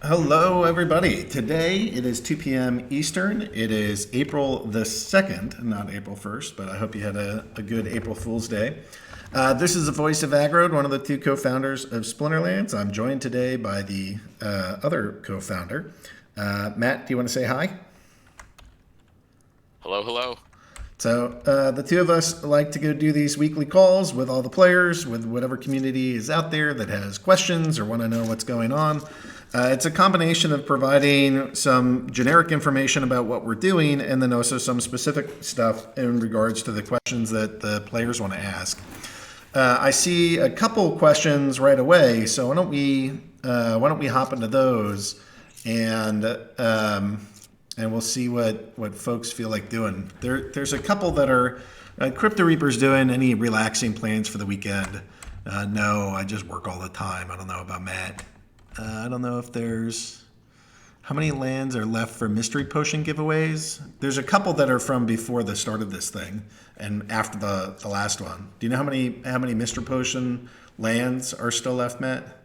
Hello, everybody. Today it is 2 p.m. Eastern. It is April the 2nd, not April 1st, but I hope you had a good April Fool's Day. This is the voice of aggroed, one of the two co-founders of Splinterlands. I'm joined today by the other co-founder. Matt, do you want to say hi? Hello, hello. So the two of us like to go do these weekly calls with all the players, with whatever community is out there that has questions or want to know what's going on. It's a combination of providing some generic information about what we're doing and then also some specific stuff in regards to the questions that the players want to ask. I see a couple questions right away, so why don't we hop into those and and we'll see what folks feel like doing. There's a couple that are Crypto Reaper's doing. Any relaxing plans for the weekend? No, I just work all the time. I don't know about Matt. I don't know if there's how many lands are left for mystery potion giveaways. There's a couple that are from before the start of this thing and after the last one. Do you know how many mystery potion lands are still left, Matt?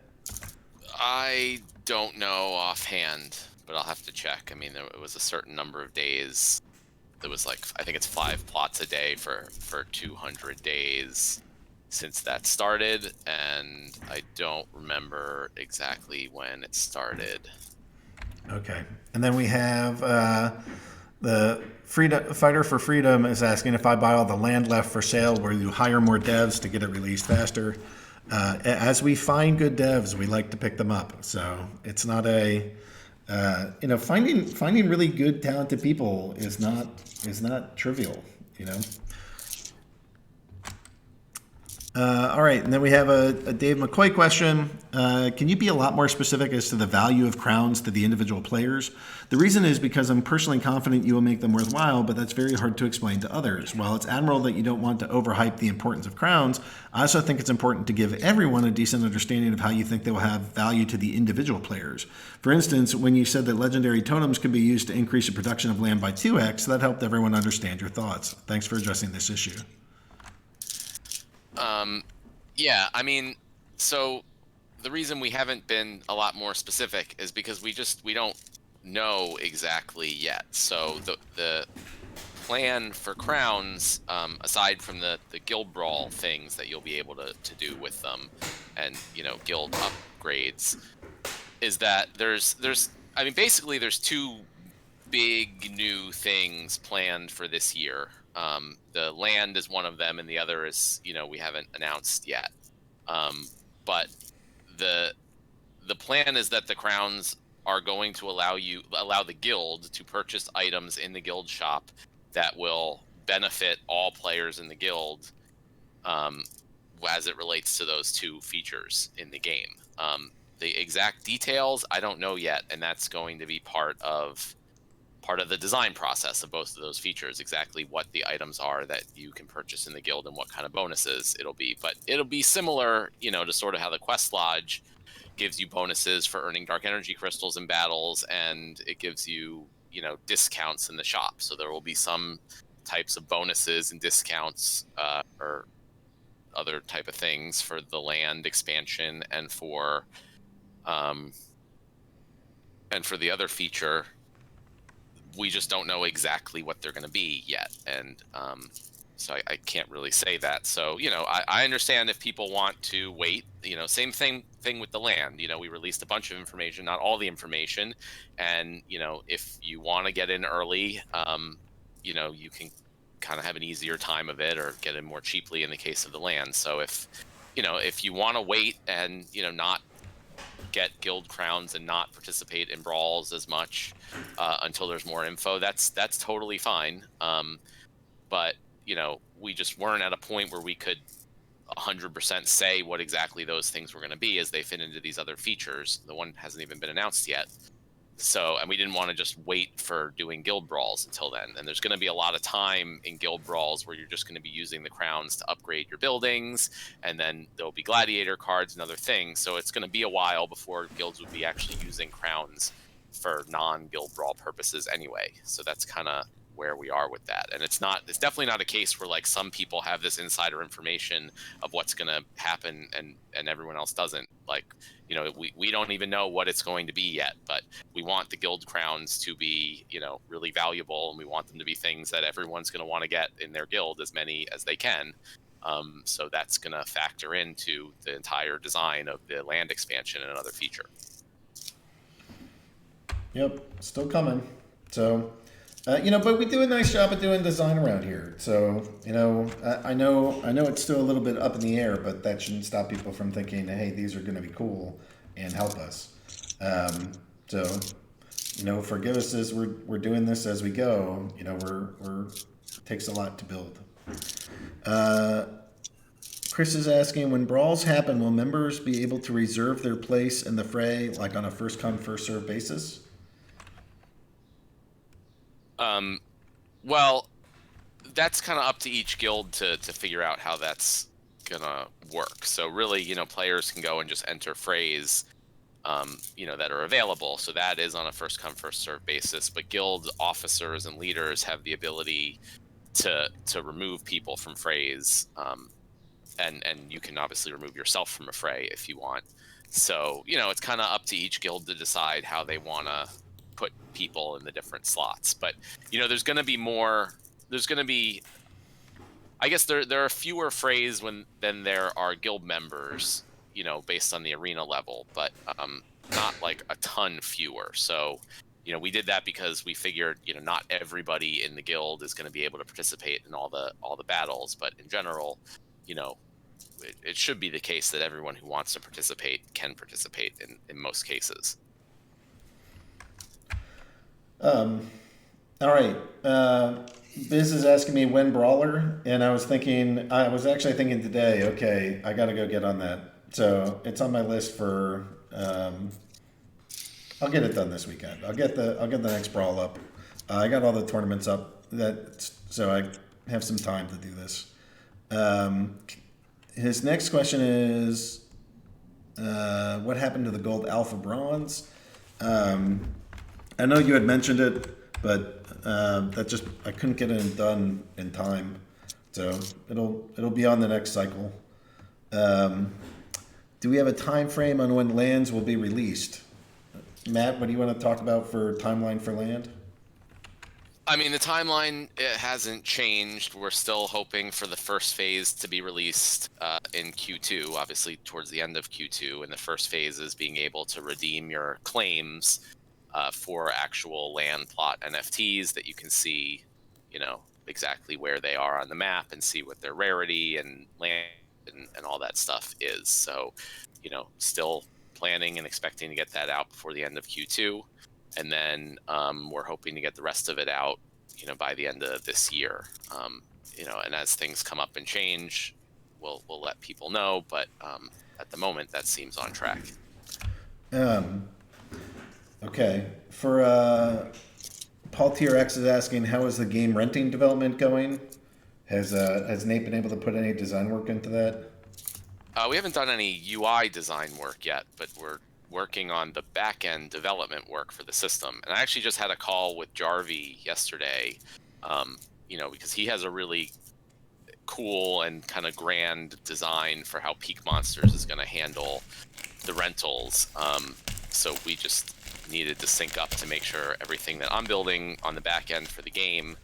I don't know offhand, but I'll have to check. I mean, it was a certain number of days. There was like, I think it's 5 plots a day for 200 days since that started, and I don't remember exactly when it started. Okay. And then we have the Freedom Fighter for Freedom is asking if I buy all the land left for sale, will you hire more devs to get it released faster? As we find good devs, we like to pick them up. So it's not a finding really good talented people is not trivial. You know. All right, and then we have a Dave McCoy question. Can you be a lot more specific as to the value of crowns to the individual players? The reason is because I'm personally confident you will make them worthwhile, but that's very hard to explain to others. While it's admirable that you don't want to overhype the importance of crowns, I also think it's important to give everyone a decent understanding of how you think they will have value to the individual players. For instance, when you said that legendary totems could be used to increase the production of land by 2x, that helped everyone understand your thoughts. Thanks for addressing this issue. Yeah, I mean, so the reason we haven't been a lot more specific is because we don't know exactly yet. So the plan for crowns, aside from the guild brawl things that you'll be able to do with them, and guild upgrades, is that I mean, basically there's two big new things planned for this year. The land is one of them, and the other is we haven't announced yet. But the plan is that the crowns are going to allow the guild to purchase items in the guild shop that will benefit all players in the guild, as it relates to those two features in the game. The exact details I don't know yet, and that's going to be part of the design process of both of those features, exactly what the items are that you can purchase in the guild and what kind of bonuses it'll be. But it'll be similar, to sort of how the Quest Lodge gives you bonuses for earning dark energy crystals in battles, and it gives you, discounts in the shop. So there will be some types of bonuses and discounts, or other type of things for the land expansion and for the other feature. We just don't know exactly what they're going to be yet, and so I can't really say that. So I understand if people want to wait. Same thing with the land. We released a bunch of information, not all the information, and if you want to get in early, you can kind of have an easier time of it, or get in more cheaply in the case of the land. So if you want to wait and not get guild crowns and not participate in brawls as much until there's more info, that's totally fine. But we just weren't at a point where we could 100% say what exactly those things were going to be as they fit into these other features. The one hasn't even been announced yet. So, and we didn't want to just wait for doing guild brawls until then. And there's going to be a lot of time in guild brawls where you're just going to be using the crowns to upgrade your buildings, and then there'll be gladiator cards and other things. So it's going to be a while before guilds would be actually using crowns for non-guild brawl purposes anyway. So that's kind of where we are with that. And it's definitely not a case where like some people have this insider information of what's going to happen and everyone else doesn't. Like, you know, we don't even know what it's going to be yet, but we want the guild crowns to be, you know, really valuable, and we want them to be things that everyone's going to want to get in their guild, as many as they can. So that's going to factor into the entire design of the land expansion and another feature. Yep, still coming. So, you know, but we do a nice job of doing design around here. So, you know, I know it's still a little bit up in the air, but that shouldn't stop people from thinking, hey, these are going to be cool and help us. So, you know, forgive us as we're doing this as we go. You know, we're it takes a lot to build. Chris is asking, when brawls happen, will members be able to reserve their place in the fray, like on a first come first serve basis? Well, that's kind of up to each guild to figure out how that's gonna work. So really, you know, players can go and just enter frays, you know, that are available. So that is on a first come first serve basis. But guild officers and leaders have the ability to remove people from frays, and you can obviously remove yourself from a fray if you want. So, you know, it's kind of up to each guild to decide how they want to put people in the different slots. But, you know, there's going to be I guess there are fewer frays than there are guild members, you know, based on the arena level, but not like a ton fewer. So, you know, we did that because we figured, you know, not everybody in the guild is going to be able to participate in all the battles, but in general, you know, it should be the case that everyone who wants to participate can participate in most cases. All right. Biz is asking me when Brawler, and I was actually thinking today, okay, I got to go get on that. So it's on my list for, I'll get it done this weekend. I'll get the next Brawl up. I got all the tournaments up, so I have some time to do this. His next question is, what happened to the gold alpha bronze? I know you had mentioned it, but I couldn't get it done in time, so it'll be on the next cycle. Do we have a time frame on when lands will be released? Matt, what do you want to talk about for timeline for land? I mean, the timeline, it hasn't changed. We're still hoping for the first phase to be released in Q2, obviously towards the end of Q2. And the first phase is being able to redeem your claims for actual land plot NFTs that you can see, you know, exactly where they are on the map and see what their rarity and land and all that stuff is. So, you know, still planning and expecting to get that out before the end of Q2. And then we're hoping to get the rest of it out, you know, by the end of this year. You know, and as things come up and change, we'll let people know. But at the moment, that seems on track. Okay. For Paul TRX is asking, how is the game renting development going? Has Nate been able to put any design work into that? We haven't done any UI design work yet, but we're working on the back-end development work for the system. And I actually just had a call with Jarvie yesterday, you know, because he has a really cool and kind of grand design for how Peak Monsters is going to handle the rentals. So we just needed to sync up to make sure everything that I'm building on the back end for the game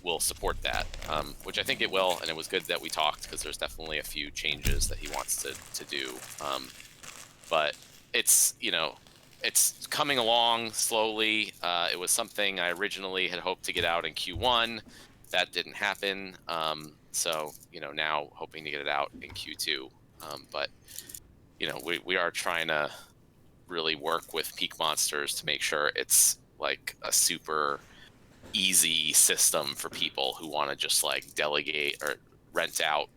will support that, which I think it will. And it was good that we talked, because there's definitely a few changes that he wants to do. But it's, you know, it's coming along slowly. It was something I originally had hoped to get out in Q1. That didn't happen. So, you know, now hoping to get it out in Q2. But, you know, we are trying to really work with Peak Monsters to make sure it's like a super easy system for people who want to just like delegate or rent out,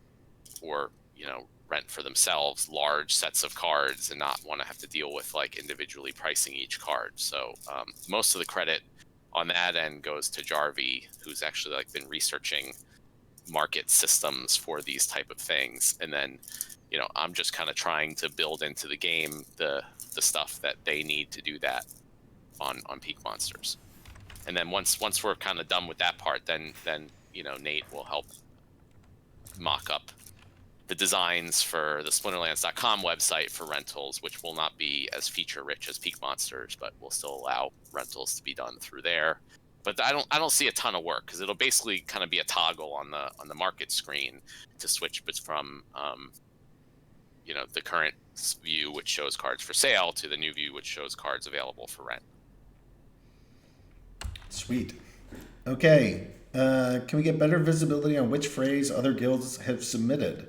or, you know, rent for themselves large sets of cards and not want to have to deal with like individually pricing each card. So most of the credit on that end goes to Jarvie, who's actually like been researching market systems for these type of things. And then, you know, I'm just kind of trying to build into the game the stuff that they need to do that on Peak Monsters. And then once we're kind of done with that part, then Nate will help mock up the designs for the Splinterlands.com website for rentals, which will not be as feature rich as Peak Monsters, but will still allow rentals to be done through there. But I don't see a ton of work, because it'll basically kind of be a toggle on the market screen to switch from the current view, which shows cards for sale, to the new view, which shows cards available for rent. Sweet. Okay. Can we get better visibility on which phrase other guilds have submitted?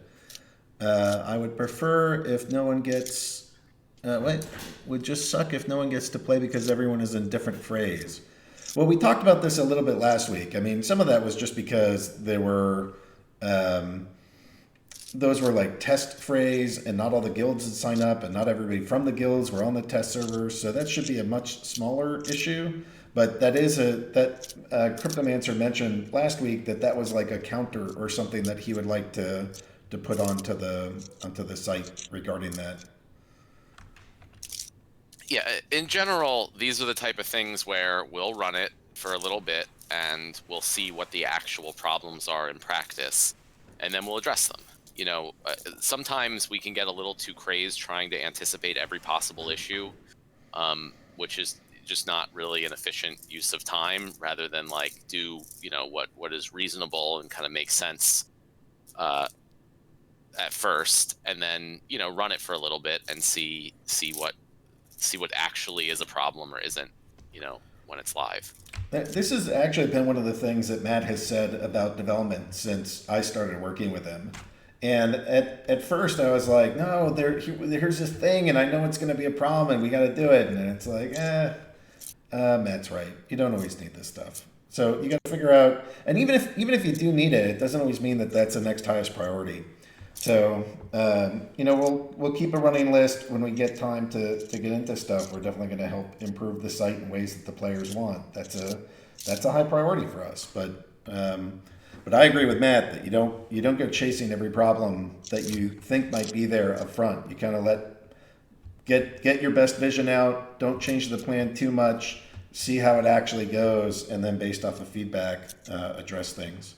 I would prefer if no one gets. Would just suck if no one gets to play because everyone is in different phrase. Well, we talked about this a little bit last week. I mean, some of that was just because there were. Those were like test phrase, and not all the guilds had signed up, and not everybody from the guilds were on the test server. So that should be a much smaller issue. But that is Cryptomancer mentioned last week that was like a counter or something that he would like to put onto the site regarding that. Yeah, in general, these are the type of things where we'll run it for a little bit and we'll see what the actual problems are in practice, and then we'll address them. Sometimes we can get a little too crazed trying to anticipate every possible issue, which is just not really an efficient use of time, rather than like do what is reasonable and kind of makes sense at first, and then run it for a little bit and see what actually is a problem or isn't when it's live. This has actually been one of the things that Matt has said about development since I started working with him. And at first I was like, no, here's this thing, and I know it's going to be a problem, and we got to do it. And it's like, Matt's right. You don't always need this stuff. So you got to figure out, and even if you do need it, it doesn't always mean that that's the next highest priority. So we'll keep a running list when we get time to get into stuff. We're definitely going to help improve the site in ways that the players want. That's a high priority for us. But I agree with Matt that you don't go chasing every problem that you think might be there up front. You kind of get your best vision out. Don't change the plan too much. See how it actually goes, and then based off of feedback, address things.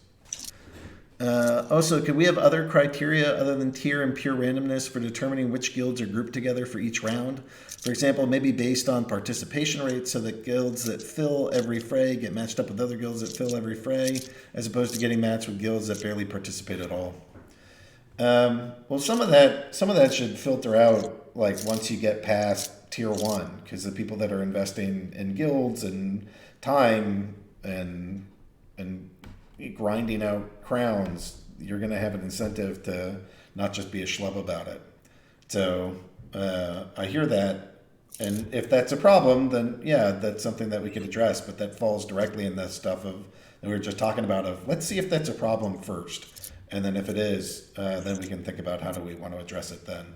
Also, could we have other criteria other than tier and pure randomness for determining which guilds are grouped together for each round? For example, maybe based on participation rates, so that guilds that fill every fray get matched up with other guilds that fill every fray, as opposed to getting matched with guilds that barely participate at all. Well, some of that should filter out like once you get past tier 1, because the people that are investing in guilds and time and grinding out crowns, you're going to have an incentive to not just be a schlub about it. So I hear that, and if that's a problem, then yeah, that's something that we could address. But that falls directly in the stuff that we were just talking about. Of let's see if that's a problem first, and then if it is, then we can think about how do we want to address it then.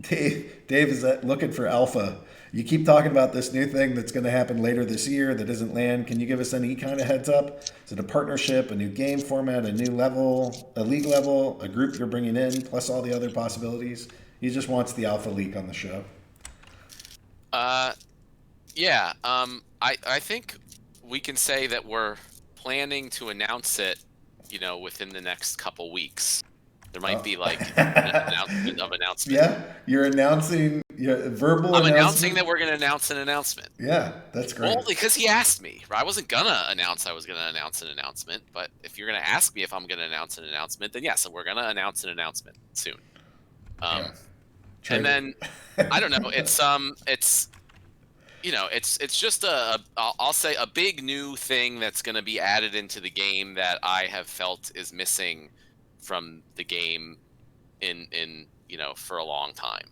Dave is looking for alpha. You keep talking about this new thing that's going to happen later this year that isn't land. Can you give us any kind of heads up? Is it a partnership, a new game format, a new level, a league level, a group you're bringing in, plus all the other possibilities? He just wants the alpha leak on the show. Yeah. I think we can say that we're planning to announce it, within the next couple weeks. There might be like an announcement. Yeah, you're announcing your verbal. I'm announcing that we're going to announce an announcement. Yeah, that's great. Well, because he asked me. I wasn't gonna announce I was going to announce an announcement, but if you're going to ask me if I'm going to announce an announcement, then yes, we're going to announce an announcement soon. And then I don't know. It's it's just I'll say a big new thing that's going to be added into the game that I have felt is missing from the game in for a long time.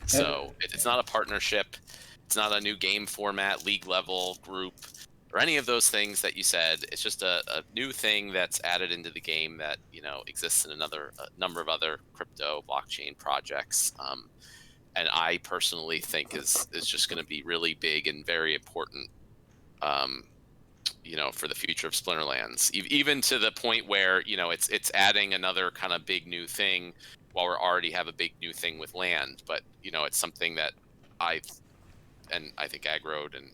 So it's not a partnership, it's not a new game format, league level, group, or any of those things that you said. It's just a new thing that's added into the game that exists in a number of other crypto blockchain projects, and I personally think is just going to be really big and very important for the future of Splinterlands, even to the point where it's adding another kind of big new thing while we already have a big new thing with land. But it's something that I and I think aggroed and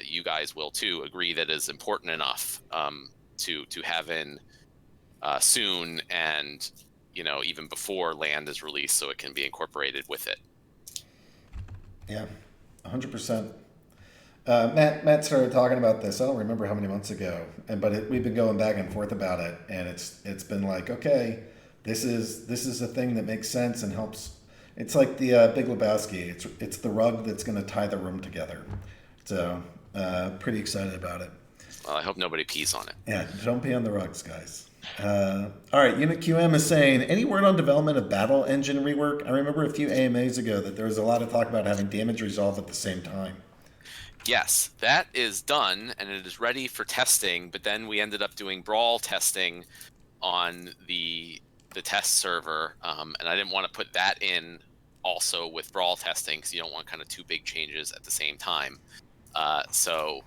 you guys will too agree that is important enough to have in soon, and even before land is released, so it can be incorporated with it. Yeah, 100%. Matt started talking about this. I don't remember how many months ago, we've been going back and forth about it, and it's been like, okay, this is a thing that makes sense and helps. It's like the Big Lebowski. It's the rug that's going to tie the room together. So pretty excited about it. Well, I hope nobody pees on it. Yeah, don't pee on the rugs, guys. All right, Unit QM is saying, any word on development of battle engine rework? I remember a few AMAs ago that there was a lot of talk about having damage resolve at the same time. Yes, that is done, and it is ready for testing, but then we ended up doing brawl testing on the test server, and I didn't want to put that in also with brawl testing, because you don't want kind of two big changes at the same time. So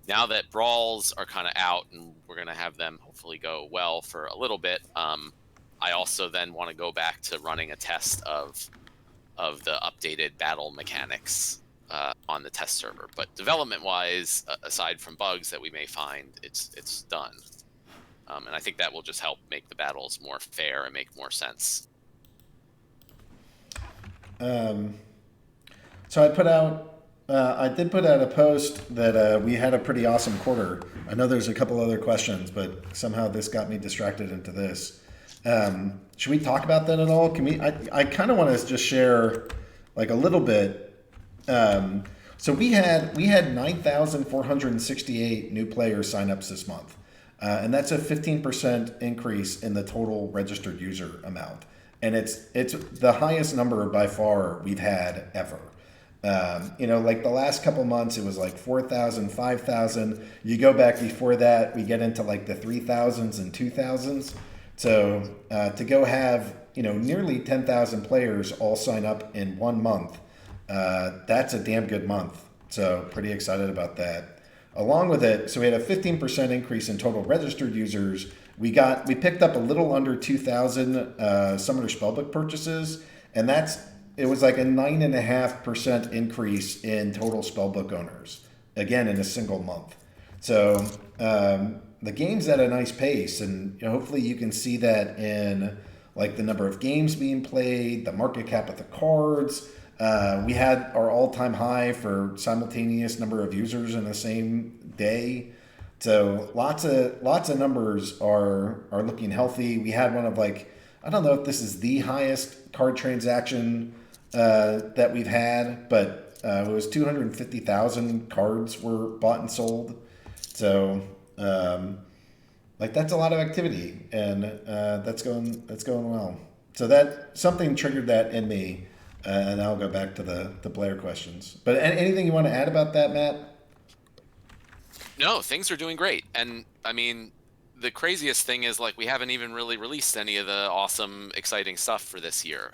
now that brawls are kind of out and we're going to have them hopefully go well for a little bit, I also then want to go back to running a test of the updated battle mechanics on the test server. But development-wise, aside from bugs that we may find, it's done. And I think that will just help make the battles more fair and make more sense. So I did put out a post that we had a pretty awesome quarter. I know there's a couple other questions, but somehow this got me distracted into this. Should we talk about that at all? Can we? I kind of want to just share like a little bit. So we had 9,468 new players sign ups this month, and that's a 15% increase in the total registered user amount, and it's the highest number by far we've had ever. Like the last couple months, it was like 4,000, 5,000. You go back before that, we get into like the 3,000s and 2,000s. So to go have nearly 10,000 players all sign up in 1 month. That's a damn good month. So pretty excited about that. Along with it, so we had a 15% increase in total registered users. We picked up a little under 2,000 Summoner Spellbook purchases, and it was like a 9.5% increase in total Spellbook owners, again in a single month. So the game's at a nice pace, and hopefully you can see that in like the number of games being played, the market cap of the cards. We had our all-time high for simultaneous number of users in the same day. So lots of numbers are looking healthy. We had one of I don't know if this is the highest card transaction that we've had, but it was 250,000 cards were bought and sold. So that's a lot of activity, and that's going well. So that something triggered that in me. And I'll go back to the player questions. But anything you want to add about that, Matt? No, things are doing great. And I mean, the craziest thing is we haven't even really released any of the awesome, exciting stuff for this year,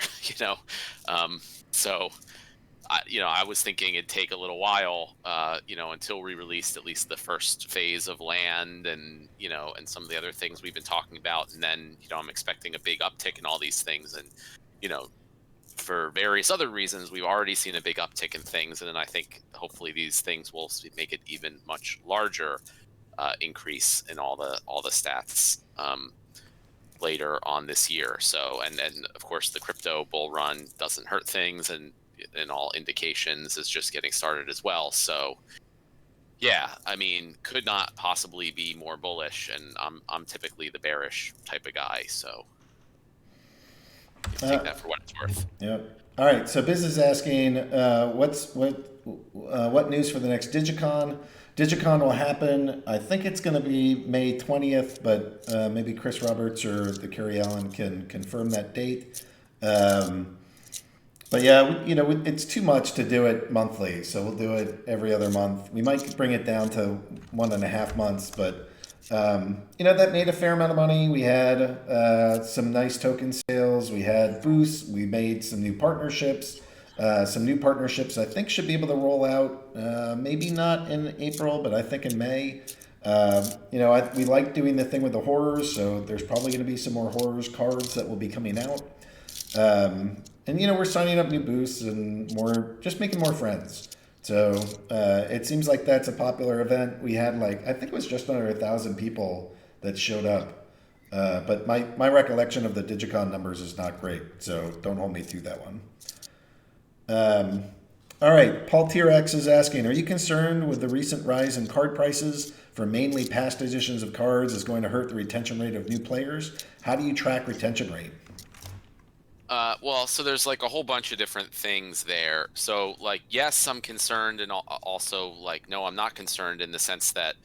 So, I was thinking it'd take a little while, until we released at least the first phase of land and, and some of the other things we've been talking about. And then, I'm expecting a big uptick in all these things. And, for various other reasons, we've already seen a big uptick in things, and then I think hopefully these things will make it even much larger increase in all the stats later on this year. So, and of course the crypto bull run doesn't hurt things, and all indications is just getting started as well. So, yeah, I mean, could not possibly be more bullish, and I'm typically the bearish type of guy, so. Take that for what it's worth. Yep. All right. So Biz is asking, what news for the next Digicon? Digicon will happen. I think it's going to be May 20th, but maybe Chris Roberts or the Kerry Allen can confirm that date. But yeah, it's too much to do it monthly, so we'll do it every other month. We might bring it down to 1.5 months, but that made a fair amount of money. We had some nice token sales. We had boosts. We made some new partnerships. Some new partnerships I think should be able to roll out, maybe not in April, but I think in May. We like doing the thing with the horrors, so there's probably going to be some more horrors cards that will be coming out. And we're signing up new boosts and just making more friends. So it seems like that's a popular event. We had like, I think it was just under 1,000 people that showed up. But my recollection of the Digicon numbers is not great, so don't hold me to that one. Um, all right, Paul T-Rex is asking, are you concerned with the recent rise in card prices for mainly past editions of cards is going to hurt the retention rate of new players? How do you track retention rate? Well, so there's like a whole bunch of different things there. So, like, yes, I'm concerned, and also, like, no, I'm not concerned in the sense that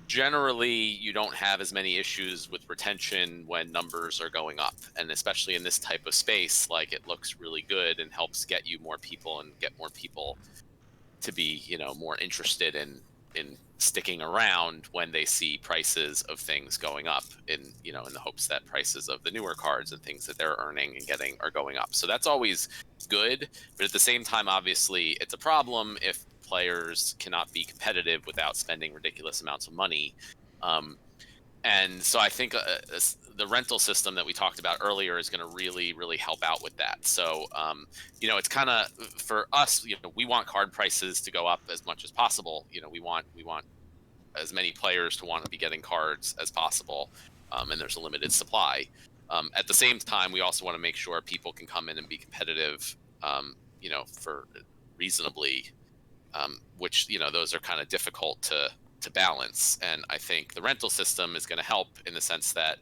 generally you don't have as many issues with retention when numbers are going up. And especially in this type of space, like, it looks really good and helps get you more people and get more people to be, more interested in sticking around when they see prices of things going up in the hopes that prices of the newer cards and things that they're earning and getting are going up. So that's always good, but at the same time, obviously it's a problem if players cannot be competitive without spending ridiculous amounts of money. Um, and so I think the rental system that we talked about earlier is going to really, really help out with that. So, it's kind of for us. We want card prices to go up as much as possible. We want as many players to want to be getting cards as possible, and there's a limited supply. At the same time, we also want to make sure people can come in and be competitive. For reasonably, which those are kind of difficult to balance. And I think the rental system is going to help in the sense that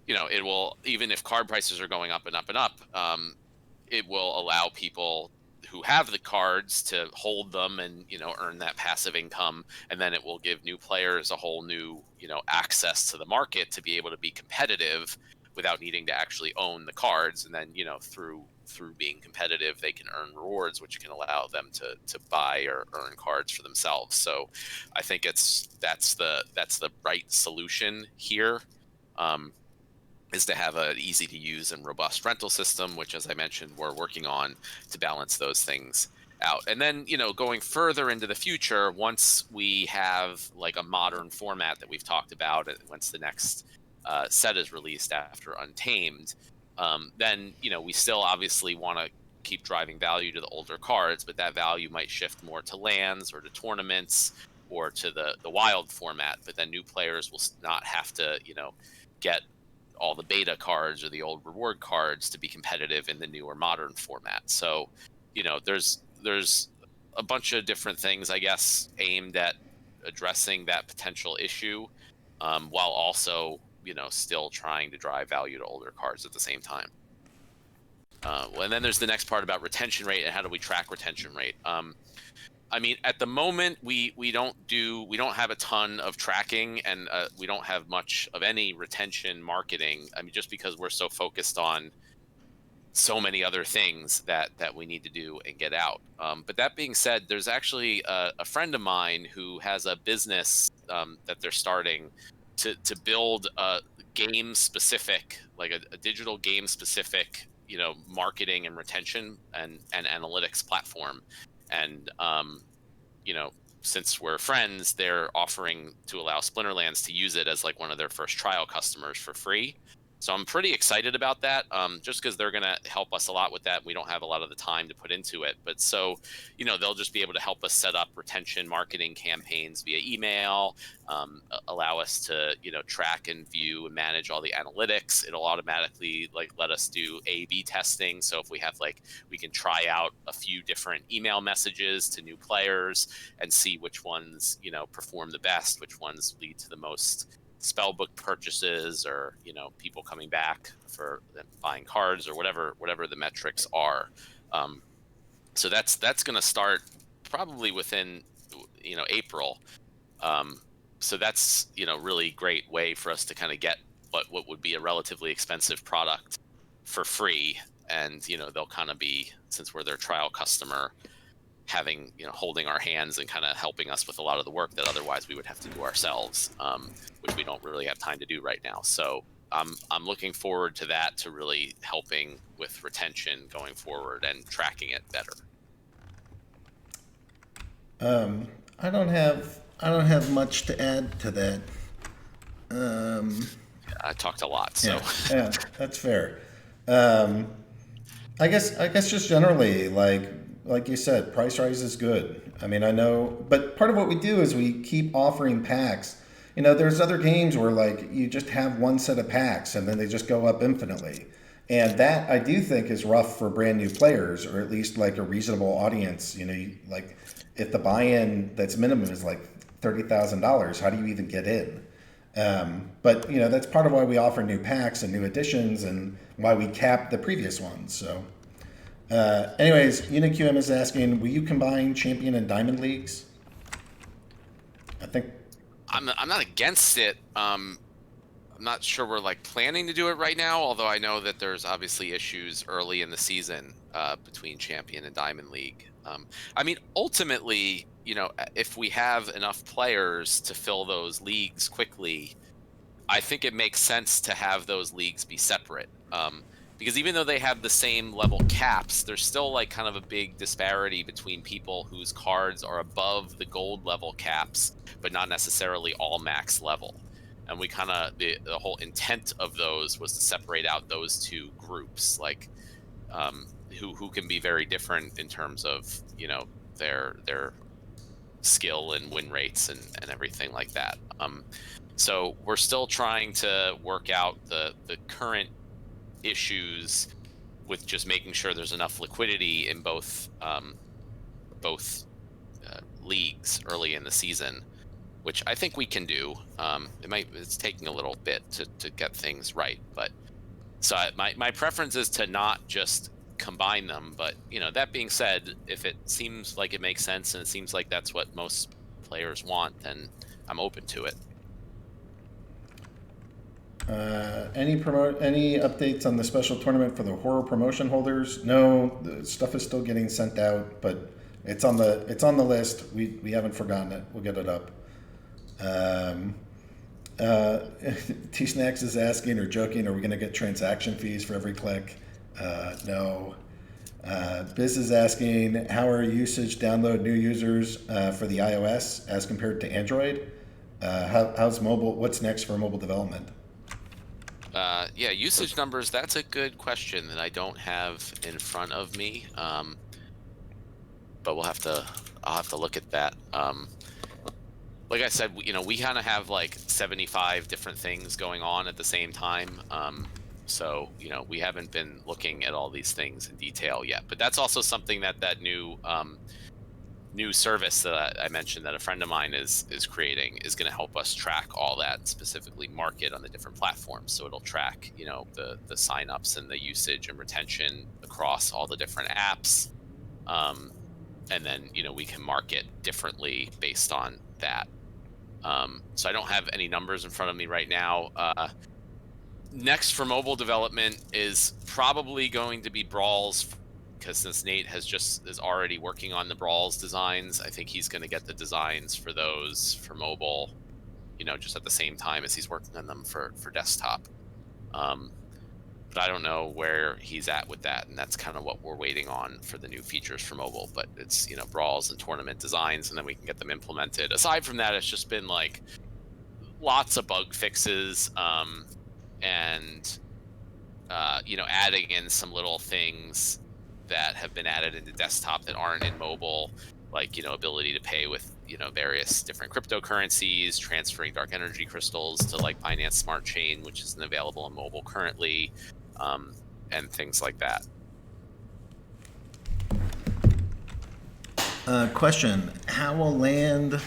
it will, even if card prices are going up and up and up, it will allow people who have the cards to hold them and earn that passive income, and then it will give new players a whole new access to the market to be able to be competitive without needing to actually own the cards. And then through being competitive, they can earn rewards, which can allow them to buy or earn cards for themselves. So I think that's the right solution here. um, is to have an easy to use and robust rental system, which, as I mentioned, we're working on to balance those things out. And then, going further into the future, once we have like a modern format that we've talked about, and once the next set is released after Untamed, then, we still obviously want to keep driving value to the older cards, but that value might shift more to lands or to tournaments or to the wild format. But then new players will not have to, get all the beta cards or the old reward cards to be competitive in the newer modern format. So, there's a bunch of different things, I guess, aimed at addressing that potential issue, while also, still trying to drive value to older cards at the same time. And then there's the next part about retention rate and how do we track retention rate. I mean, at the moment, we don't have a ton of tracking, and we don't have much of any retention marketing. I mean, just because we're so focused on so many other things that we need to do and get out. But that being said, there's actually a friend of mine who has a business that they're starting to build a game specific, like a digital game specific, marketing and retention and analytics platform. And since we're friends, they're offering to allow Splinterlands to use it as like one of their first trial customers for free. So I'm pretty excited about that, just because they're going to help us a lot with that. We don't have a lot of the time to put into it, but so they'll just be able to help us set up retention marketing campaigns via email, allow us to track and view and manage all the analytics. It'll automatically like let us do A/B testing. So if we have we can try out a few different email messages to new players and see which ones perform the best, which ones lead to the most spellbook purchases, or people coming back for buying cards, or whatever the metrics are. So that's going to start probably within April. So that's really great way for us to kind of get what would be a relatively expensive product for free. And they'll kind of be, since we're their trial customer, having holding our hands and kind of helping us with a lot of the work that otherwise we would have to do ourselves, which we don't really have time to do right now. So I'm looking forward to that, to really helping with retention going forward and tracking it better. I don't have much to add to that. I talked a lot, so Yeah, that's fair. Um, I guess just generally, like, like you said, price rise is good. I mean, I know, but part of what we do is we keep offering packs. You know, there's other games where like you just have one set of packs and then they just go up infinitely. And that I do think is rough for brand new players, or at least like a reasonable audience. You know, like if the buy-in that's minimum is like $30,000, how do you even get in? But you know, that's part of why we offer new packs and new editions, and why we cap the previous ones. So. Anyways, UniQM is asking, will you combine Champion and Diamond leagues? I think. I'm not against it. I'm not sure we're like planning to do it right now, although I know that there's obviously issues early in the season between Champion and Diamond League. I mean, ultimately, if we have enough players to fill those leagues quickly, I think it makes sense to have those leagues be separate. Because even though they have the same level caps, there's still like kind of a big disparity between people whose cards are above the gold level caps, but not necessarily all max level. And we kind of the whole intent of those was to separate out those two groups, like who can be very different in terms of their skill and win rates and everything like that. So we're still trying to work out the current issues with just making sure there's enough liquidity in both leagues early in the season, which I think we can do. It's taking a little bit to get things right, but so my preference is to not just combine them. But that being said, if it seems like it makes sense and it seems like that's what most players want, then I'm open to it. Any updates on the special tournament for the horror promotion holders? No, the stuff is still getting sent out, but it's on the list. We haven't forgotten it. We'll get it up. T Snacks is asking or joking, are we going to get transaction fees for every click? No. Biz is asking, how are usage download new users for the iOS as compared to Android? How's mobile? What's next for mobile development? Yeah, usage numbers, that's a good question that I don't have in front of me. But I'll have to look at that. Like I said, we kind of have like 75 different things going on at the same time. So, we haven't been looking at all these things in detail yet. But that's also something that new service that I mentioned that a friend of mine is creating is going to help us track all that and specifically mark it on the different platforms. So it'll track, the signups and the usage and retention across all the different apps. And then, we can mark it differently based on that. So I don't have any numbers in front of me right now. Next for mobile development is probably going to be Brawls, because since Nate is already working on the Brawls designs, I think he's going to get the designs for those for mobile, just at the same time as he's working on them for desktop. But I don't know where he's at with that, and that's kind of what we're waiting on for the new features for mobile. But it's Brawls and tournament designs, and then we can get them implemented. Aside from that, it's just been like lots of bug fixes, and adding in some little things that have been added into desktop that aren't in mobile, like ability to pay with various different cryptocurrencies, transferring dark energy crystals to like Binance Smart Chain, which isn't available on mobile currently, and things like that. Question: how land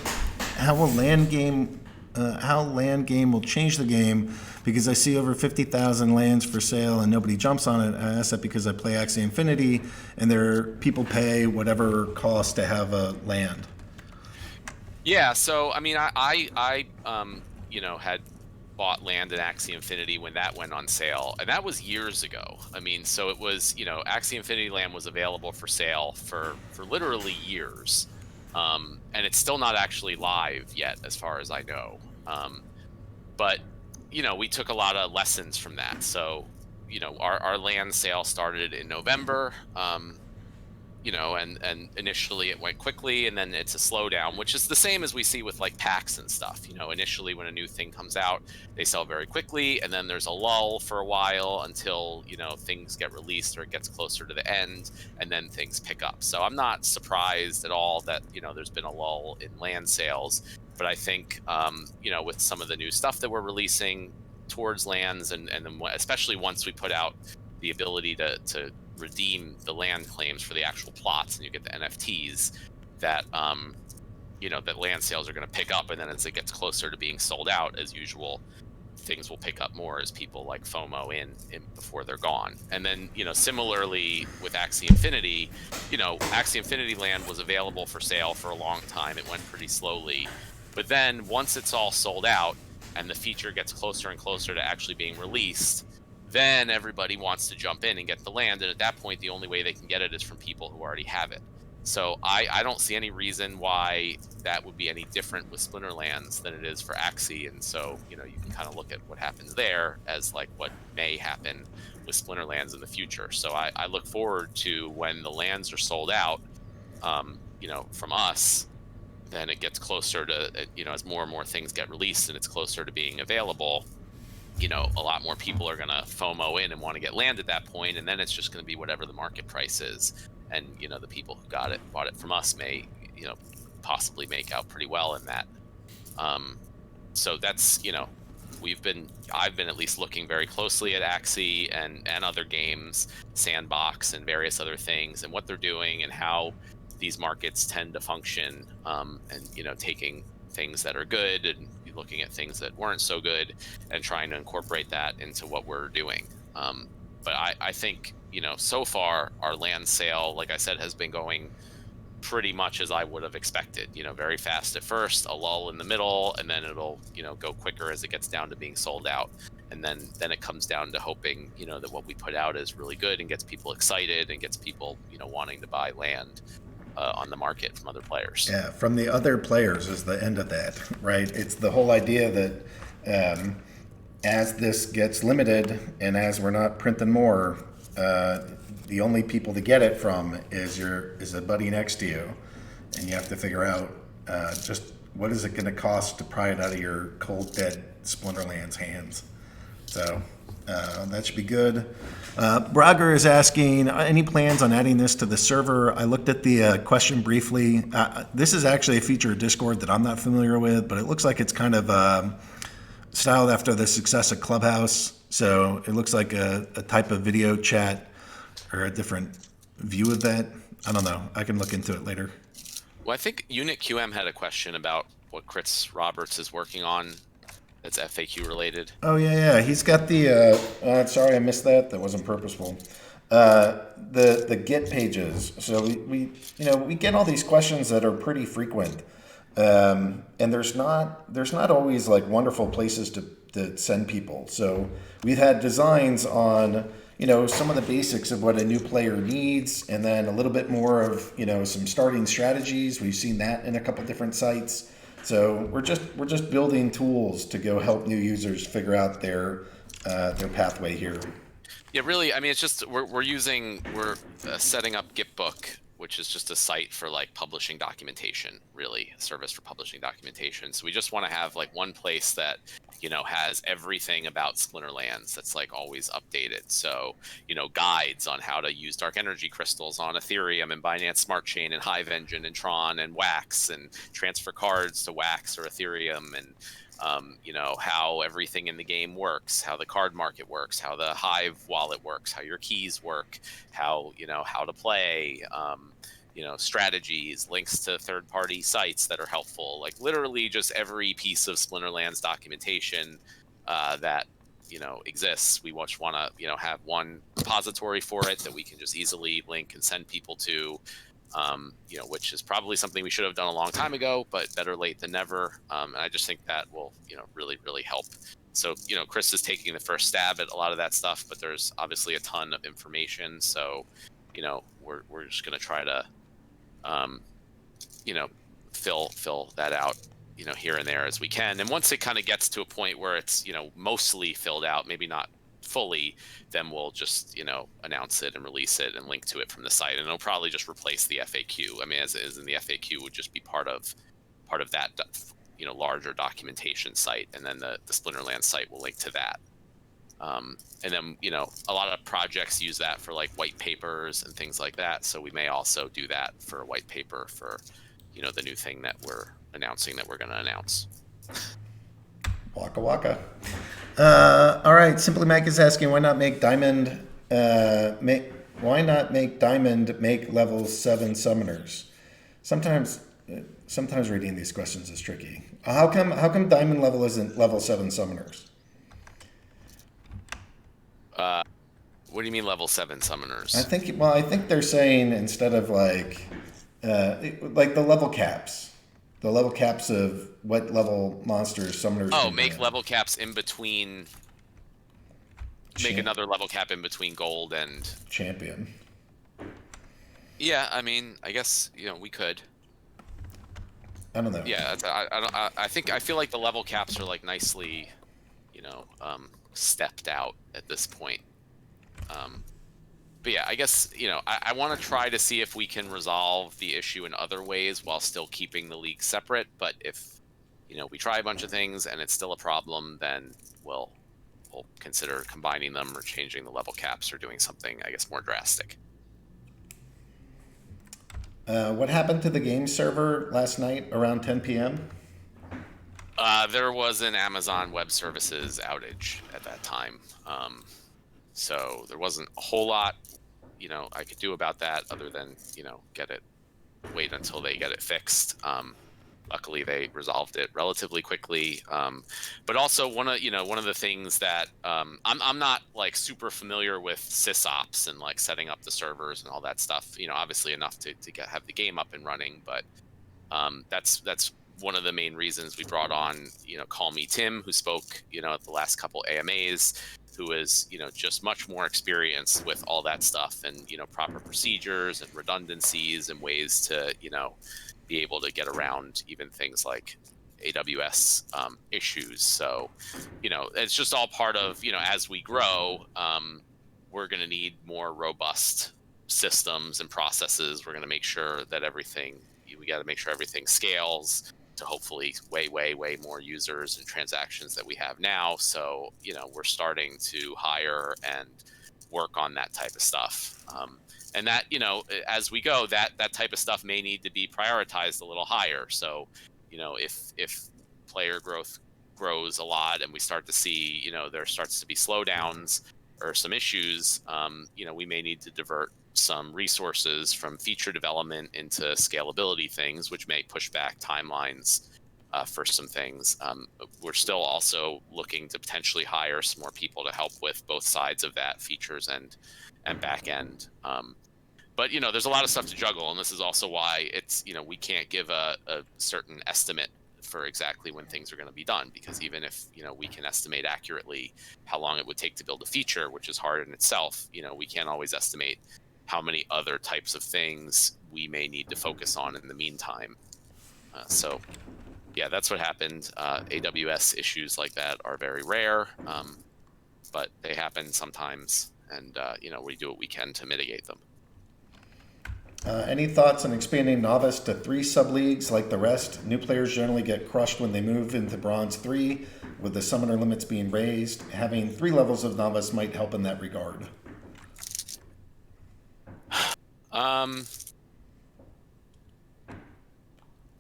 game will change the game? Because I see over 50,000 lands for sale and nobody jumps on it. I ask that because I play Axie Infinity, and people pay whatever cost to have a land. Yeah, so I mean, I had bought land in Axie Infinity when that went on sale, and that was years ago. I mean, so it was Axie Infinity land was available for sale for literally years, and it's still not actually live yet, as far as I know. But we took a lot of lessons from that. So our land sale started in November. and initially it went quickly, and then it's a slowdown, which is the same as we see with like packs and stuff. Initially when a new thing comes out, they sell very quickly, and then there's a lull for a while until things get released or it gets closer to the end, and then things pick up. So I'm not surprised at all that there's been a lull in land sales, but I think with some of the new stuff that we're releasing towards lands, and then especially once we put out the ability to redeem the land claims for the actual plots, and you get the NFTs, that that land sales are going to pick up, and then as it gets closer to being sold out, as usual, things will pick up more as people like FOMO in before they're gone. And then similarly with Axie Infinity, Axie Infinity land was available for sale for a long time. It went pretty slowly, but then once it's all sold out and the feature gets closer and closer to actually being released, then everybody wants to jump in and get the land. And at that point, the only way they can get it is from people who already have it. So I don't see any reason why that would be any different with Splinterlands than it is for Axie. And so, you can kind of look at what happens there as like what may happen with Splinterlands in the future. So I look forward to when the lands are sold out, from us, then it gets closer to, as more and more things get released and it's closer to being available, a lot more people are going to FOMO in and want to get land at that point, and then it's just going to be whatever the market price is. And the people who bought it from us may possibly make out pretty well in that. So that's I've been at least looking very closely at Axie and other games, Sandbox and various other things, and what they're doing and how these markets tend to function, and taking things that are good and looking at things that weren't so good and trying to incorporate that into what we're doing. But I think so far our land sale, like I said, has been going pretty much as I would have expected. Very fast at first, a lull in the middle, and then it'll go quicker as it gets down to being sold out. And then it comes down to hoping that what we put out is really good and gets people excited and gets people wanting to buy land on the market from other players. Yeah, from the other players is the end of that, right? It's the whole idea that as this gets limited and as we're not printing more, the only people to get it from is a buddy next to you, and you have to figure out just what is it going to cost to pry it out of your cold dead Splinterlands hands. So that should be good. Brager is asking, any plans on adding this to the server? I looked at the question briefly. This is actually a feature of Discord that I'm not familiar with, but it looks like it's kind of styled after the success of Clubhouse. So it looks like a type of video chat or a different view of that. I don't know. I can look into it later. Well, I think Unit QM had a question about what Chris Roberts is working on that's FAQ related. Oh yeah. He's got the. Sorry, I missed that. That wasn't purposeful. The Git pages. So we get all these questions that are pretty frequent, and there's not always like wonderful places to send people. So we've had designs on some of the basics of what a new player needs, and then a little bit more of some starting strategies. We've seen that in a couple different sites. So we're just building tools to go help new users figure out their pathway here. Yeah, really. I mean, it's just we're setting up Gitbook, which is just a site for like publishing documentation, really a service for publishing documentation. So we just want to have like one place that has everything about Splinterlands that's like always updated. So guides on how to use dark energy crystals on Ethereum and Binance Smart Chain and Hive Engine and Tron and Wax, and transfer cards to Wax or Ethereum, and how everything in the game works, how the card market works, how the Hive wallet works, how your keys work, how to play, strategies, links to third-party sites that are helpful, like literally just every piece of Splinterlands documentation that exists. We just want to have one repository for it that we can just easily link and send people to. Which is probably something we should have done a long time ago, but better late than never. And I just think that will, really, really help. So, Chris is taking the first stab at a lot of that stuff, but there's obviously a ton of information. So, we're just going to try to, fill that out, here and there as we can. And once it kind of gets to a point where it's, mostly filled out, maybe not fully, then we'll just, announce it and release it and link to it from the site, and it'll probably just replace the FAQ. I mean, as it is in the FAQ, would just be part of that, larger documentation site, and then the Splinterlands site will link to that. And then, a lot of projects use that for like white papers and things like that. So we may also do that for a white paper for, the new thing that we're announcing that we're going to announce. Waka waka. All right. Simply Mike is asking, why not make Diamond make level 7 summoners? Sometimes reading these questions is tricky. How come Diamond level isn't level 7 summoners? What do you mean level 7 summoners? I think they're saying instead of like the level caps. The level caps of what level monsters summoners can make ban. level caps in between. Make another level cap in between gold and champion. Yeah, I mean, I guess, we could. I don't know. Yeah, I feel like the level caps are like nicely, stepped out at this point. But yeah, I guess, I want to try to see if we can resolve the issue in other ways while still keeping the league separate. But if, we try a bunch of things and it's still a problem, then we'll consider combining them or changing the level caps or doing something, I guess, more drastic. What happened to the game server last night around 10 p.m.? There was an Amazon Web Services outage at that time. So there wasn't a whole lot, I could do about that other than, wait until they get it fixed. Luckily, they resolved it relatively quickly. But also one of the things that I'm not like super familiar with sysops and like setting up the servers and all that stuff. Obviously enough to have the game up and running. But that's one of the main reasons we brought on Call Me Tim, who spoke at the last couple AMAs, who is just much more experienced with all that stuff and proper procedures and redundancies and ways to be able to get around even things like AWS issues. So it's just all part of as we grow, we're going to need more robust systems and processes. We're going to make sure that we got to make sure everything scales to hopefully way more users and transactions that we have now. So we're starting to hire and work on that type of stuff, and that as we go, that type of stuff may need to be prioritized a little higher. So if player growth grows a lot and we start to see there starts to be slowdowns or some issues, we may need to divert some resources from feature development into scalability things, which may push back timelines for some things. We're still also looking to potentially hire some more people to help with both sides of that, features and back end. But there's a lot of stuff to juggle, and this is also why it's we can't give a certain estimate for exactly when things are going to be done, because even if we can estimate accurately how long it would take to build a feature, which is hard in itself, we can't always estimate how many other types of things we may need to focus on in the meantime. So yeah, that's what happened. AWS issues like that are very rare, but they happen sometimes, and we do what we can to mitigate them. Any thoughts on expanding Novice to 3 sub-leagues like the rest? New players generally get crushed when they move into Bronze 3, with the summoner limits being raised. Having 3 levels of Novice might help in that regard.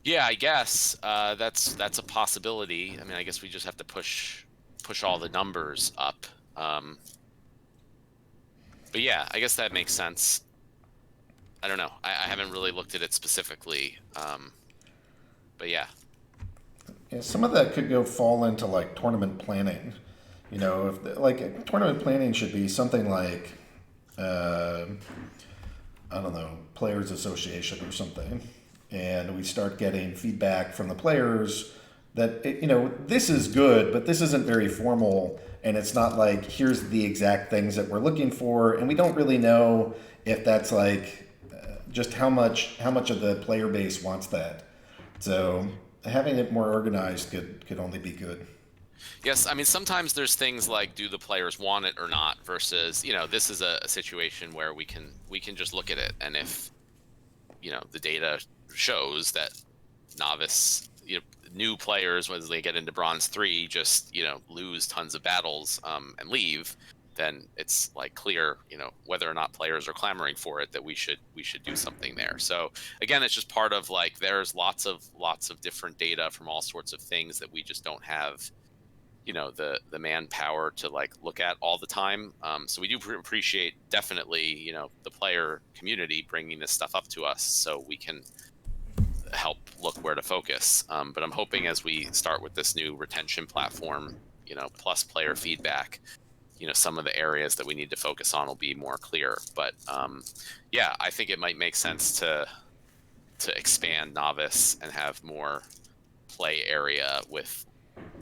Yeah, I guess that's a possibility. I mean, I guess we just have to push all the numbers up. But yeah, I guess that makes sense. I don't know. I haven't really looked at it specifically. But yeah. Yeah, some of that could fall into like tournament planning. If like tournament planning should be something like I don't know, players association or something, and we start getting feedback from the players that this is good, but this isn't very formal, and it's not like here's the exact things that we're looking for, and we don't really know if that's like just how much of the player base wants that. So having it more organized could only be good. Yes, I mean sometimes there's things like do the players want it or not versus, this is a situation where we can just look at it, and if, the data shows that novice, new players as they get into bronze 3 just, lose tons of battles and leave, then it's like clear, whether or not players are clamoring for it, that we should do something there. So again, it's just part of like there's lots of different data from all sorts of things that we just don't have, the manpower to like look at all the time. So we do appreciate definitely, the player community bringing this stuff up to us so we can help look where to focus. But I'm hoping as we start with this new retention platform, plus player feedback, some of the areas that we need to focus on will be more clear. But yeah, I think it might make sense to expand novice and have more play area with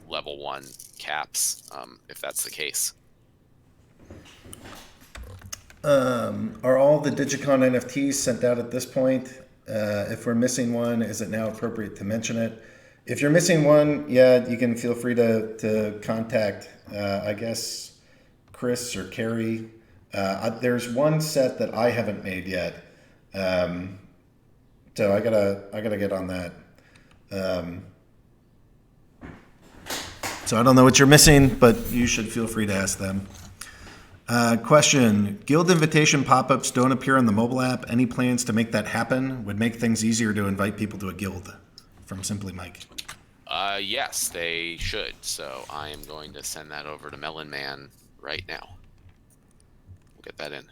level 1 caps, if that's the case. Are all the Digicon NFTs sent out at this point? If we're missing one, is it now appropriate to mention it? If you're missing one, yeah, you can feel free to contact, I guess, Chris or Carrie. There's one set that I haven't made yet, so I gotta get on that. So I don't know what you're missing, but you should feel free to ask them. Question: Guild invitation pop-ups don't appear on the mobile app. Any plans to make that happen? Would make things easier to invite people to a guild. From Simply Mike. Yes, they should. So I am going to send that over to Melon Man right now. We'll get that in.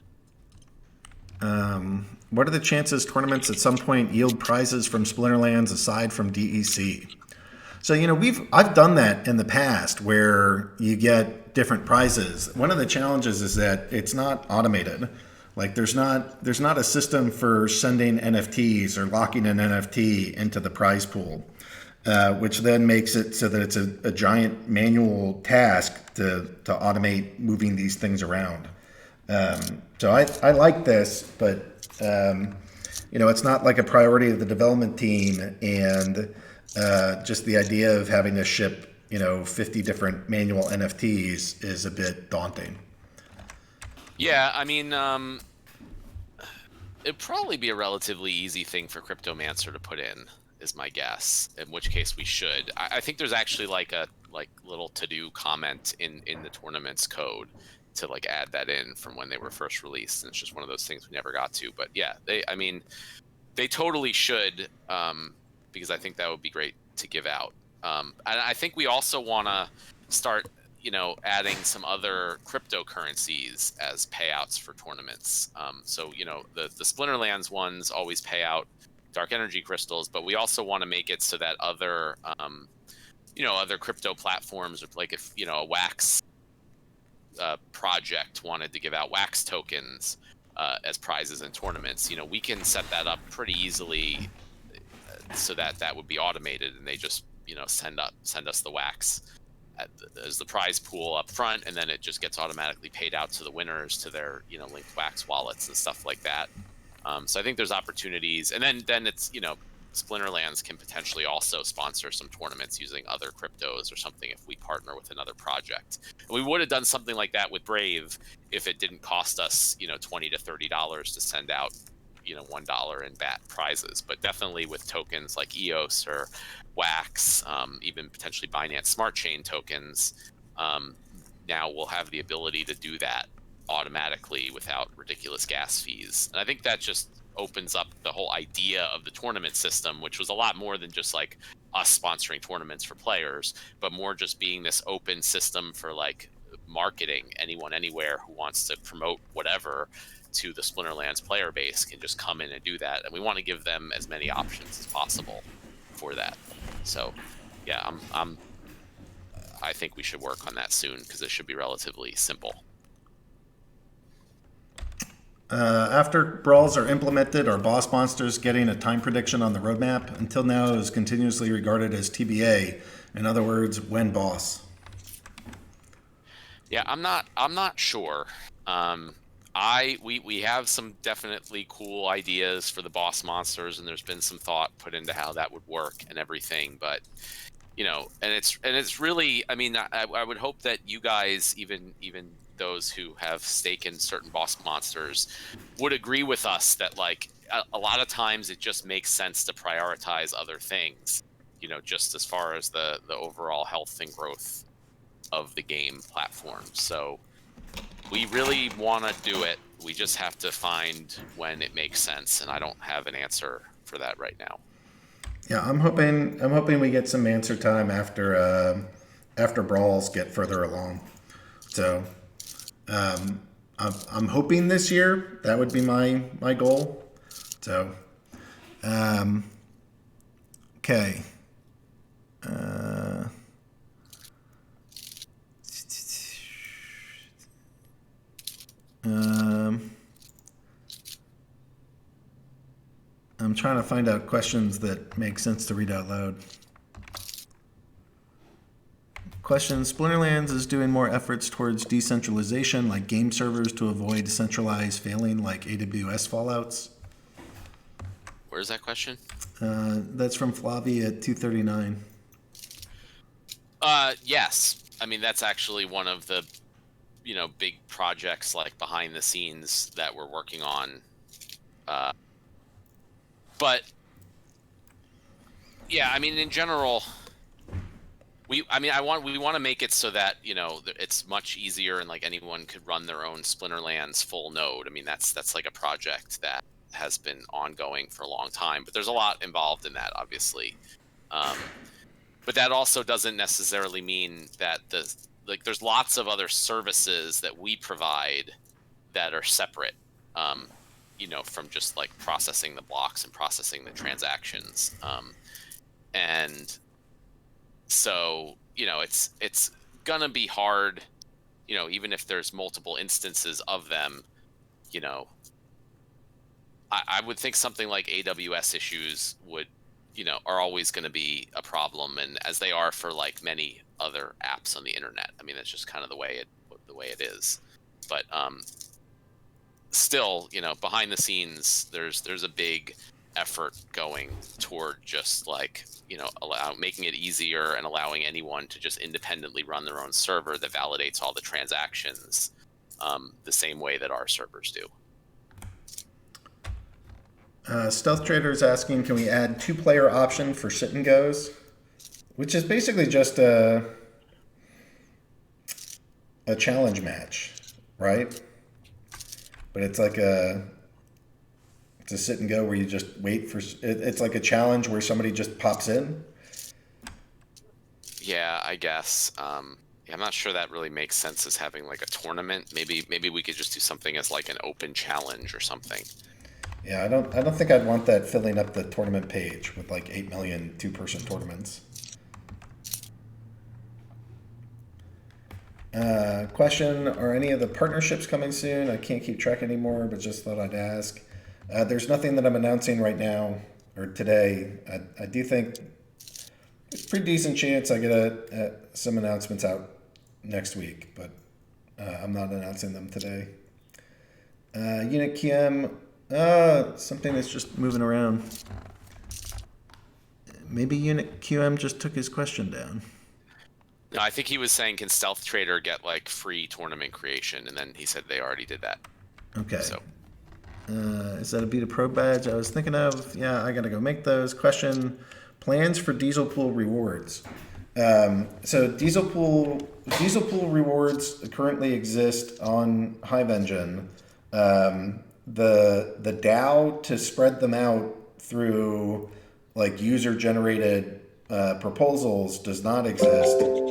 What are the chances tournaments at some point yield prizes from Splinterlands aside from DEC? So I've done that in the past where you get different prizes. One of the challenges is that it's not automated. Like there's not a system for sending NFTs or locking an NFT into the prize pool, which then makes it so that it's a giant manual task to automate moving these things around. So I like this, but it's not like a priority of the development team, and just the idea of having to ship 50 different manual NFTs is a bit daunting. Yeah, I mean, it'd probably be a relatively easy thing for Cryptomancer to put in, is my guess. In which case we should. I think there's actually like a little to-do comment in the tournament's code to like add that in from when they were first released. And it's just one of those things we never got to. But yeah, they totally should, because I think that would be great to give out. And I think we also want to start, adding some other cryptocurrencies as payouts for tournaments. So, the Splinterlands ones always pay out dark energy crystals, but we also want to make it so that other, other crypto platforms, like if, a Wax project wanted to give out Wax tokens as prizes in tournaments, we can set that up pretty easily so that would be automated, and they just send us the Wax as the prize pool up front, and then it just gets automatically paid out to the winners to their linked Wax wallets and stuff like that. So I think there's opportunities, and then it's Splinterlands can potentially also sponsor some tournaments using other cryptos or something if we partner with another project. And we would have done something like that with Brave if it didn't cost us $20 to $30 to send out $1 in BAT prizes, but definitely with tokens like EOS or Wax, even potentially Binance Smart Chain tokens, now we'll have the ability to do that automatically without ridiculous gas fees. And I think that just opens up the whole idea of the tournament system, which was a lot more than just like us sponsoring tournaments for players, but more just being this open system for like marketing. Anyone anywhere who wants to promote whatever to the Splinterlands player base can just come in and do that, and we want to give them as many options as possible for that. So yeah, I think we should work on that soon because it should be relatively simple. After brawls are implemented, are boss monsters getting a time prediction on the roadmap? Until now, it was continuously regarded as TBA. In other words, when boss? Yeah, I'm not sure. We have some definitely cool ideas for the boss monsters, and there's been some thought put into how that would work and everything. But and it's really, I mean, I would hope that you guys, even those who have stake in certain boss monsters, would agree with us that like a lot of times it just makes sense to prioritize other things, just as far as the overall health and growth of the game platform. So we really want to do it. We just have to find when it makes sense, and I don't have an answer for that right now. Yeah, I'm hoping we get some answer time after brawls get further along. So I'm hoping this year. That would be my goal. So okay. I'm trying to find out questions that make sense to read out loud. Question: Splinterlands is doing more efforts towards decentralization, like game servers, to avoid centralized failing, like AWS fallouts. Where's that question? That's from Flavi at 239. Yes. I mean, that's actually one of the, big projects like behind the scenes that we're working on. But yeah, I mean, in general, we want to make it so that, it's much easier and like anyone could run their own Splinterlands full node. I mean, that's like a project that has been ongoing for a long time, but there's a lot involved in that, obviously. But that also doesn't necessarily mean that there's lots of other services that we provide that are separate, from just like processing the blocks and processing the transactions. And so, it's gonna be hard, even if there's multiple instances of them, you know, I would think something like AWS issues are always going to be a problem, and as they are for like many other apps on the internet. I mean, that's just kind of the way it is. But still, behind the scenes, there's a big effort going toward just like making it easier and allowing anyone to just independently run their own server that validates all the transactions the same way that our servers do. Stealth Trader is asking, can we add 2-player option for sit and goes, which is basically just a challenge match, right? But it's like it's a sit and go where you just wait for it's like a challenge where somebody just pops in. Yeah, I guess. I'm not sure that really makes sense as having like a tournament. Maybe we could just do something as like an open challenge or something. Yeah, I don't think I'd want that filling up the tournament page with like 8 million 2-person tournaments. Question: are any of the partnerships coming soon? I can't keep track anymore, but just thought I'd ask. There's nothing that I'm announcing right now or today. I do think there's a pretty decent chance I get some announcements out next week, but I'm not announcing them today. Unit QM, something that's just moving around. Maybe Unit QM just took his question down. No, I think he was saying, can Stealth Trader get like free tournament creation? And then he said they already did that. Okay. So. Is that a Beta Pro badge I was thinking of? Yeah, I gotta go make those. Question: plans for Diesel Pool rewards. So Diesel Pool rewards currently exist on Hive Engine. The DAO to spread them out through like user generated proposals does not exist.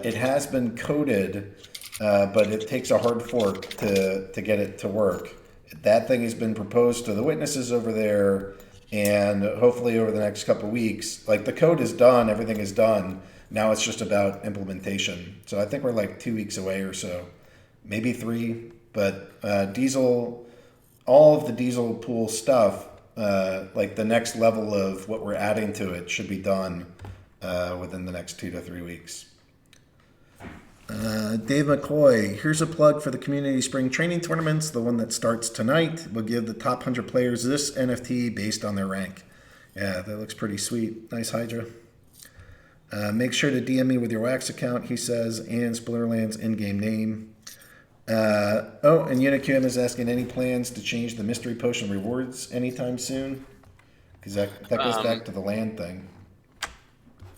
It has been coded, but it takes a hard fork to get it to work. That thing has been proposed to the witnesses over there, and hopefully over the next couple of weeks, like the code is done, everything is done. Now it's just about implementation. So I think we're like 2 weeks away or so, maybe 3. But all of the Diesel Pool stuff, like the next level of what we're adding to it, should be done within the next 2 to 3 weeks. Dave McCoy, here's a plug for the Community Spring Training Tournaments. The one that starts tonight will give the top 100 players this NFT based on their rank. Yeah, that looks pretty sweet. Nice Hydra. Make sure to DM me with your Wax account, he says, and Splinterlands in-game name. And UniQM is asking any plans to change the mystery potion rewards anytime soon? Because that goes back to the land thing.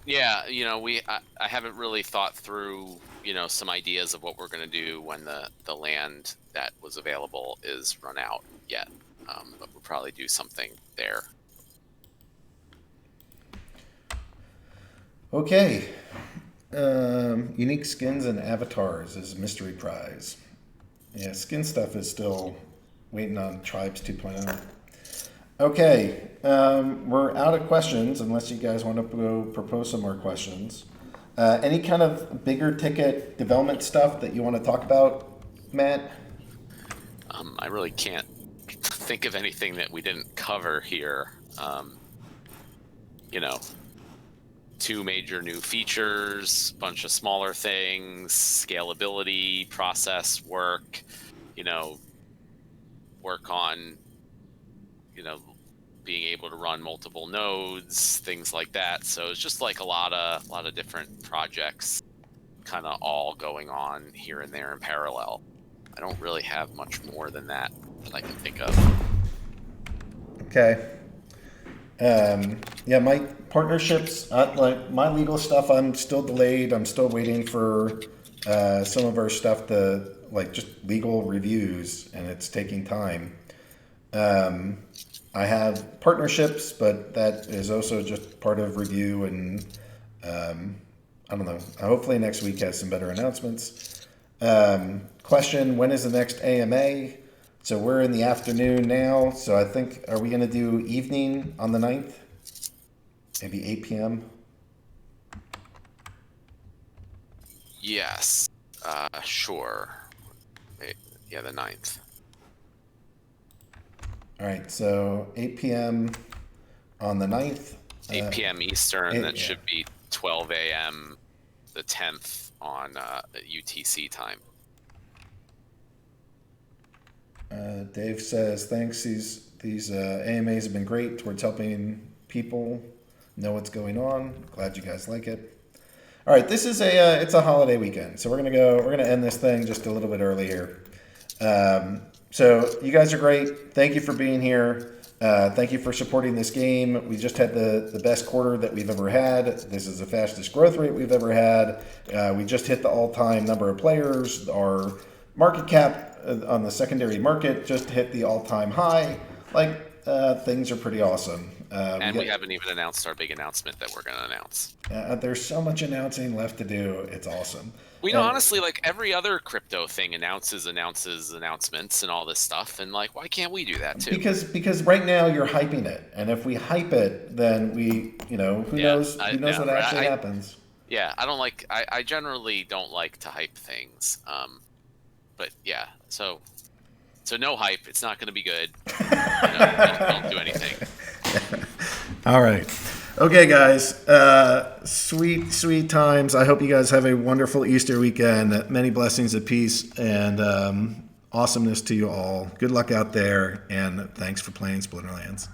Yeah, I haven't really thought through, some ideas of what we're going to do when the land that was available is run out yet. But we'll probably do something there. Okay. Unique skins and avatars is mystery prize. Yeah, skin stuff is still waiting on Tribes 2.0. Okay, we're out of questions unless you guys want to go propose some more questions. Any kind of bigger ticket development stuff that you want to talk about, Matt? I really can't think of anything that we didn't cover here. 2 major new features, bunch of smaller things, scalability, process work, work on, being able to run multiple nodes, things like that. So it's just like a lot of different projects kind of all going on here and there in parallel. I don't really have much more than that I can think of. Okay. Yeah, my partnerships, like my legal stuff, I'm still delayed. I'm still waiting for some of our stuff to, like, just legal reviews, and it's taking time. I have partnerships, but that is also just part of review, and I don't know. Hopefully next week has some better announcements. Question, when is the next AMA? So we're in the afternoon now, so I think, are we going to do evening on the 9th? Maybe 8 p.m.? Yes, sure. Yeah, the 9th. All right, so 8 p.m. on the 9th. 8 p.m. Eastern, that should be 12 a.m. the 10th on UTC time. Dave says, thanks, these AMAs have been great towards helping people know what's going on. Glad you guys like it. All right, this is it's a holiday weekend, so we're gonna end this thing just a little bit early here. So you guys are great. Thank you for being here. Thank you for supporting this game. We just had the best quarter that we've ever had. This is the fastest growth rate we've ever had. We just hit the all-time number of players. Our market cap on the secondary market just hit the all-time high. Things are pretty awesome. And we haven't even announced our big announcement that we're going to announce. There's so much announcing left to do. It's awesome. Honestly, every other crypto thing announces announcements and all this stuff. And why can't we do that too? Because right now you're hyping it. And if we hype it, then who knows what actually happens. Yeah, I generally don't like to hype things. But yeah, so no hype. It's not going to be good. Don't do anything. All right. Okay, guys. Sweet times. I hope you guys have a wonderful Easter weekend. Many blessings of peace and awesomeness to you all. Good luck out there, and thanks for playing Splinterlands.